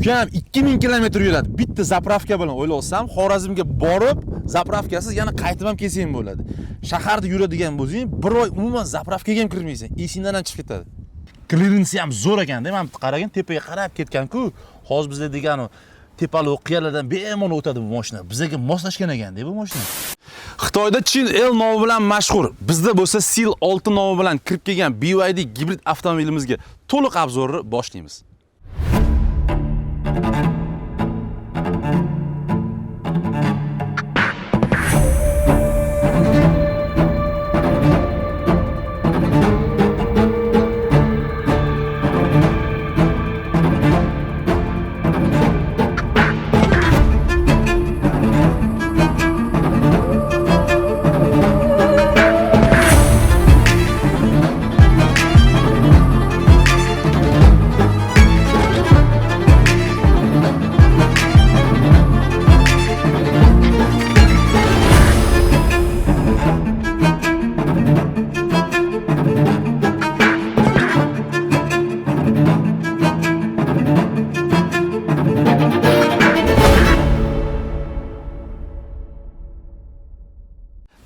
Ukam 2000 kilometr yuradi. Bitta zapravka bilan o'ylasam, Xorazmga borib, zapravkasiz yana qaytib ham kelsam bo'ladi. Shaharda yuradigan bo'lsang, bir oy umuman zapravkaga ham kirmaysan. Esingdan ham chiqib ketadi. Klirensi ham zo'r ekanda. Men qaragin, tepaga qarab ketgan-ku. Hozir bizda degani tepali qiyalardan bemalol o'tadi bu mashina. Bizga moslashgan ekanda bu mashina. Xitoyda Chin L nomi bilan mashhur, bizda bo'lsa Sil 6 nomi bilan kirib kelgan BYD gibrid avtomobilimizga to'liq obzorni boshlaymiz.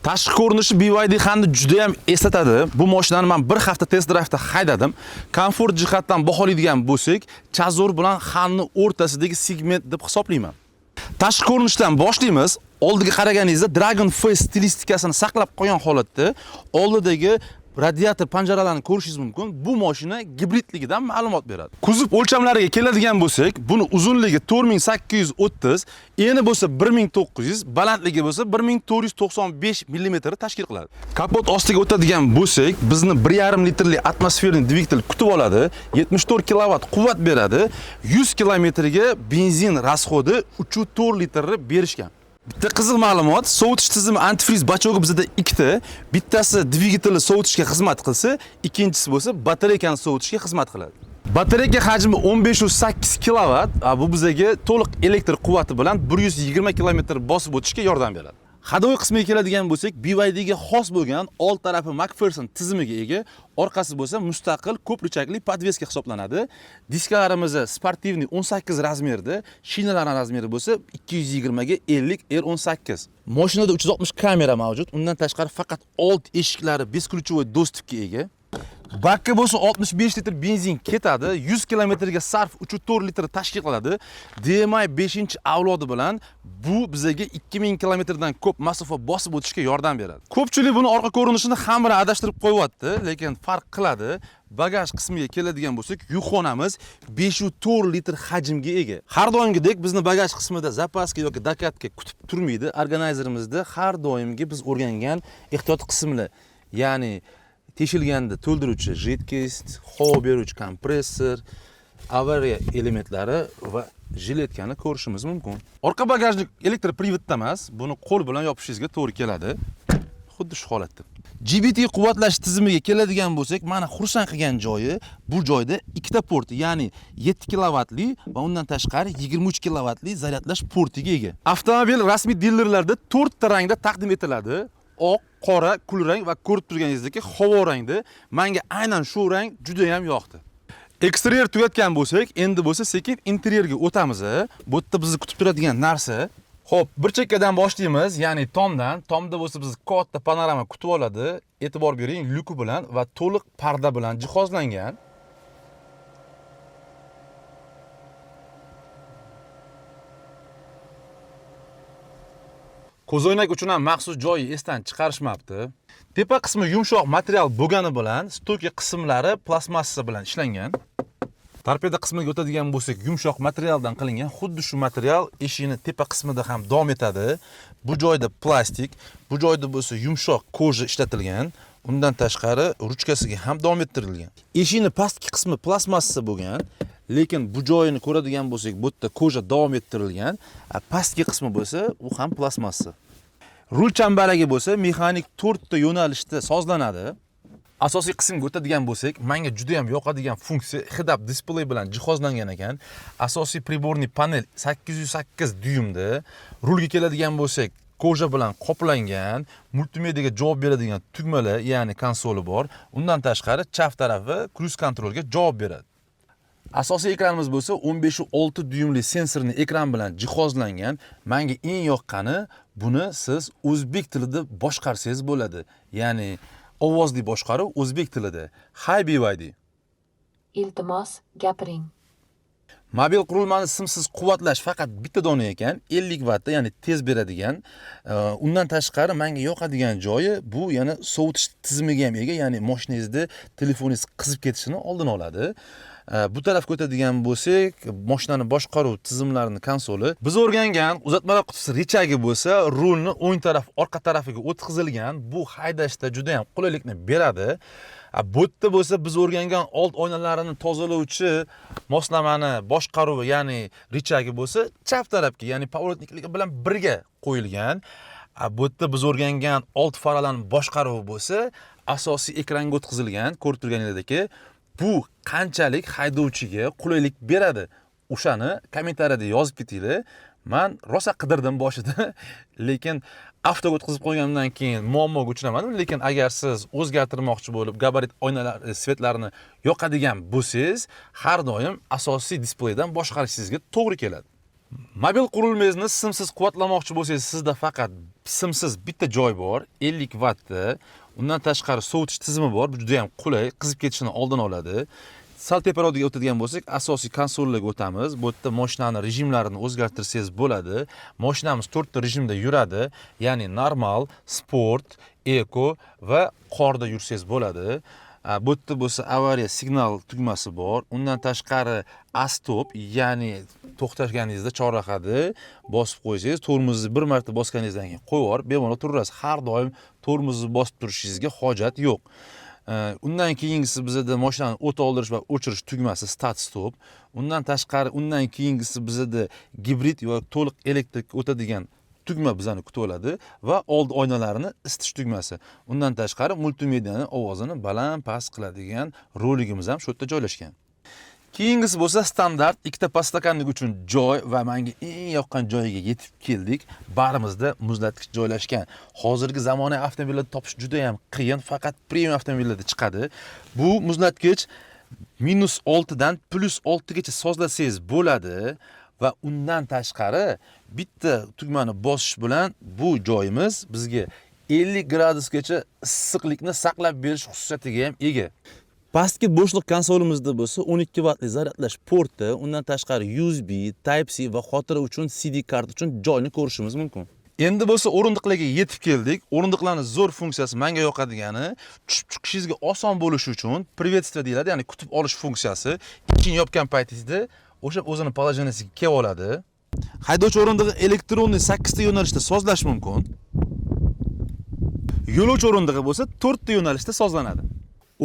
Tashqi ko'rinishi BYD Xanni juda ham eslatadi. Bu mashinani men bir hafta test drive'da haydadim. Komfort jihatdan baholaydigan bo'lsak, Chazor bilan Xanni o'rtasidagi segment deb hisoblayman. Tashqi ko'rinishdan boshlaymiz. Oldiga qaraganingizda Dragon Face stilistikasini saqlab qolgan holatda oldidagi radiator panjaralarni ko'rishingiz mumkin. Bu mashina gibridligidan ma'lumot beradi. Kuzov o'lchamlariga keladigan bo'lsak, buni uzunligi 4830, eni bo'lsa 1900, balandligi bo'lsa 1495 mm tashkil qiladi. Kapot ostiga o'tadigan bo'lsak, bizni 1,5 litrli atmosferli dvigatel kutib oladi, 74 kW quvvat beradi, 100 kilometrga benzin rasxodi 3,4 litrni berishgan. Bitta qiziq ma'lumot, sovutish tizimi antifriz bachogi bizda ikkita. Bittasi dvigatelni sovutishga xizmat qilsa, ikkinchisi bo'lsa batareykani sovutishga xizmat qiladi. Batareyka hajmi 1508 kW, bu bizga to'liq elektr quvvati bilan 120 km bosib o'tishga yordam beradi. Hadovoy qismiga keladigan bo'lsak, BYD ga xos bo'lgan old tarafi McPherson tizimiga ega, orqasi bo'lsa mustaqil ko'prichakli podveska hisoblanadi. Diskalarimiz sportivniy 18 razmerda, shinalar razmeri bo'lsa 220 ga 50 R18. Mashinada 360 kamera mavjud. Undan tashqari faqat old eshiklari besключевой доступga ega. Bakka bo'lsa 65 litr benzin ketadi, 100 kilometrga sarf 3,4 litr tashkil qiladi. DMI 5-avlodi bilan bu bizga 2000 kilometrdan ko'p masofa bosib o'tishga yordam beradi. Ko'pchilik buni orqa ko'rinishini ham bilan adashtirib qo'yapti, lekin farq qiladi. Bagaj qismiga keladigan bo'lsak, yukxonamiz 5,4 litr hajmga ega. Har doimgidek bizni bagaj qismida zapaska yoki dakatka kutib turmaydi. Organizerimizda har doimgi biz o'rgangan ehtiyot qismlar, ya'ni teshilganda to'ldiruvchi jidkost, havo beruvchi kompressor, avariya elementlari va jiletkani ko'rishimiz mumkin. Orqa bagajlik elektr privodda emas, buni qo'l bilan yopishingizga to'g'ri keladi. Xuddi shu holatda. GBT quvvatlash tizimiga keladigan bo'lsak, mana xursand qilgan joyi, bu joyda ikkita port, ya'ni 7 kilovatli va undan tashqari 23 kilovatli zaryadlash portiga ega. Avtomobil rasmiy dilerlarda 4 ta rangda taqdim etiladi. Oq, qora, kulrang va ko'rib turganingizdek havo rangda. Menga aynan shu rang juda ham yoqdi. Eksteryer tugatgan bo'lsak, endi bo'lsa sekin interyerga o'tamiz. Bu yerda bizni kutib turadigan narsa. Xo'p, bir chekkadan boshlaymiz, ya'ni tomdan. Tomda bo'lsa bizni katta panorama kutib oladi. E'tibor bering, lyuki bilan va to'liq parda bilan jihozlangan. Ko'zoynak uchun ham maxsus joyi esdan chiqarishmabdi. Tepa qismi yumshoq material bo'lgani bilan stoka qismlari plastmassa bilan ishlangan. Torpeda qismiga o'tadigan bo'lsak, yumshoq materialdan qilingan. Xuddi shu material eshikning tepa qismida ham davom etadi. Bu joyda plastik, bu joyda bo'lsa yumshoq koja ishlatilgan. Undan tashqari ruchkasiga ham davom ettirilgan. Eshikning pastki qismi plastmassa bo'lgan. Lekin bu joyini ko'radigan bo'lsak, bu yerda koja davom ettirilgan. Pastki qismi bo'lsa, u ham plastmassa. Rul chambaragi bo'lsa, mexanik 4 ta yo'nalishda sozlanadi. Asosiy qismga o'tadigan bo'lsak, menga juda ham yoqadigan funksiya HDAP displey bilan jihozlangan ekan. Asosiy priborniy panel 808 dyumda. Rulga keladigan bo'lsak, koja bilan qoplangan, multimediyaga javob beradigan tugmalar, ya'ni konsoli bor. Undan tashqari chap tarafi cruise kontrolga javob beradi. Asosiy ekranimiz bo'lsa 15.6 dyumli sensorli ekran bilan jihozlangan. Menga eng yoqqani, buni siz o'zbek tilida boshqarsangiz bo'ladi. Ya'ni ovozli boshqaruv o'zbek tilida. Hi BYD. Iltimos, gapiring. Mobil qurilmani simsiz quvvatlash faqat bitta dona ekan, 50 vattda, ya'ni tez beradigan. Undan tashqari menga yoqadigan joyi bu yana sovutish tizimiga ham ega, ya'ni mashinangizda telefoningiz qizib ketishini oldini oladi. Bu tarafga o'tadigan bo'lsak, mashinani boshqaruv tizimlarining konsoli. Biz o'rgangan uzatmalar qutisi rechagi bo'lsa, rulni o'ng taraf, orqa tarafiga o'tkazilgan. Bu haydashda juda ham qulaylikni beradi. Bu yerda bo'lsa biz o'rgangan old oynalarini tozalovchi moslamani boshqaruvi, ya'ni rechagi bo'lsa, chap tarafga, ya'ni pоворotniklar bilan birga qo'yilgan. Bu yerda biz o'rgangan old faralarning boshqaruvi bo'lsa, asosiy ekranga o'tkazilgan. Ko'rib turganingizdek, bu qanchalik haydovchiga qulaylik beradi, o'shani kommentariyada yozib ketinglar. Men rosa qidirdim boshida, lekin avtoga o'tkazib qo'ygandan keyin muammoga uchramadim. Lekin agar siz o'zgartirmoqchi bo'lib, gabarit oynalar, svetlarini yoqadigan bo'lsangiz, har doim asosiy displeydan boshqarishingizga to'g'ri keladi. Mobil qurilmangizni simsiz quvvatlamoqchi bo'lsangiz, sizda faqat simsiz bitta joy bor, 50 vattda. Undan tashqari sovutish tizimi bor. Bu juda ham qulay, qizib ketishini oldini oladi. Sal teparoqga o'tadigan bo'lsak, asosiy konsollarga o'tamiz. Bu yerda mashinani rejimlarini o'zgartirsangiz bo'ladi. Mashinamiz 4 ta rejimda yuradi, ya'ni normal, sport, eko va qorda yursangiz bo'ladi. Bu yerda bo'lsa avariya signal tugmasi bor. Undan tashqari stop, ya'ni to'xtashganingizda chorrahani bosib qo'ysangiz, tormozni bir marta bosganingizdan keyin qo'yib yuborib, bemalol turasiz. Har doim tormozni bosib turishingizga hojat yo'q. Undan keyingisi bizda mashinani o't oldirish va o'chirish tugmasi start stop. Undan tashqari, undan keyingisi bizda gibrid va to'liq elektrikka o'tadigan tugma bizani kutib oladi va old oynalarini isitish tugmasi. Undan tashqari multimediani ovozini baland past qiladigan roligimiz ham shu yerda joylashgan. Keyingisi bo'lsa standart ikkita pastakanlik uchun joy va menga eng yoqqan joyiga yetib keldik. Barimizda muzlatgich joylashgan. Hozirgi zamonaviy avtomobillarni topish juda ham qiyin, faqat premium avtomobillarda chiqadi. Bu muzlatgich -6 dan +6 gacha sozlasangiz bo'ladi va undan tashqari bitta tugmani bosish bilan bu joyimiz bizga 50 gradusgacha issiqlikni saqlab berish xususiyatiga ham ega. Pastki bo'shliq konsolimizda bo'lsa 12 vattli zaryadlash porti, undan tashqari USB, Type-C va xotira uchun CD kart uchun joyni ko'rishimiz mumkin. Endi bo'lsa o'rindiqlarga yetib keldik. O'rindiqlarning zo'r funksiyasi menga yoqadigani, tushib chiqishingizga oson bo'lishi uchun приветствие deyiladi, ya'ni kutib olish funksiyasi. Ichini yopgan paytingizda o'sha o'zini положенияsiga kelib oladi. Haydovchi o'rindig'i elektronli 8 ta yo'nalishda sozlash mumkin. Yo'lovchi o'rindig'i bo'lsa 4 ta yo'nalishda sozlanadi.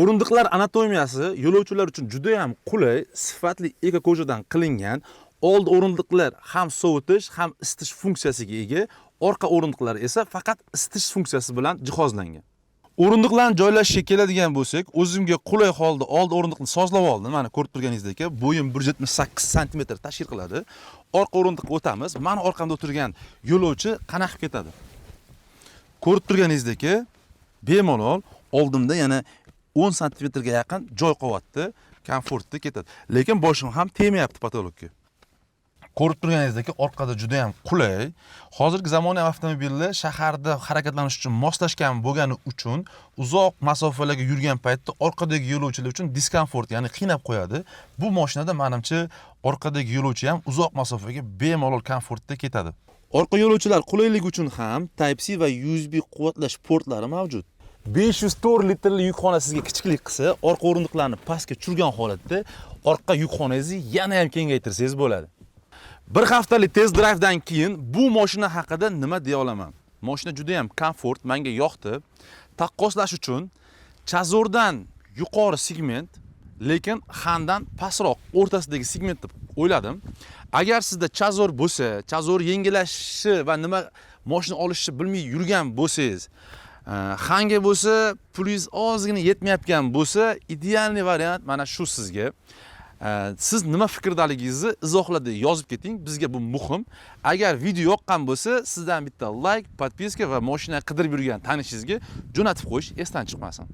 O'rindiqlar anatomiyasi yo'lovchilar uchun juda ham qulay, sifatli ekoko'jadan qilingan. Old o'rindiqlar ham sovutish, ham isitish funksiyasiga ega, orqa o'rindiqlar esa faqat isitish funksiyasi bilan jihozlangan. O'rindiqlarni joylashishga keladigan bo'lsak, o'zimga qulay holda old o'rindiqni sozlab oldim. Mana ko'rib turganingizdek, bo'yim 178 sm tashkil qiladi. Orqa o'rindiqqa o'tamiz. Mana orqamda o'tirgan yo'lovchi qanaqa ketadi? Ko'rib turganingizdek, bemalol oldimda yana 10 sm ga yaqin joy qolyapti, komfortda ketadi. Lekin boshim ham tegmayapti patologga. Ko'rib turganingizdek, orqada juda ham qulay. Hozirgi zamonaviy avtomobillar shaharda harakatlanish uchun moslashgan bo'lgani uchun uzoq masofalarga yurgan paytda orqadagi yo'lovchilar uchun diskomfort, ya'ni qiynab qo'yadi. Bu mashinada menimcha orqadagi yo'lovchi ham uzoq masofaga bemalol komfortda ketadi. Orqa yo'lovchilar qulayligi uchun ham Type-C va USB quvvatlash portlari mavjud. 504 litrli yukxona sizga kichiklik qilsa, orqa o'rindiqlarni pastga tushirgan holatda orqa yukxonangizni yana ham kengaytirsangiz bo'ladi. Bir haftalik test drive'dan keyin bu mashina haqida nima deya olaman? Mashina juda ham komfort, menga yoqdi. Taqqoslash uchun Chazordan yuqori segment, lekin Xandan pastroq o'rtasidagi segment deb o'yladim. Agar sizda Chazor bo'lsa, Chazor yengillashi va nima mashina olishni bilmay yurgan bo'lsangiz, Xanga bo'lsa, pulingiz ozgina yetmayotgan bo'lsa, idealniy variant mana shu sizga. Siz nima fikrdaligingizni izohlarda yozib keting, bizga bu muhim. Agar video yoqqan bo'lsa, sizdan bitta like, podpiska va mashina qidirib yurgan tanishingizga jo'natib qo'yish esdan chiqmasin.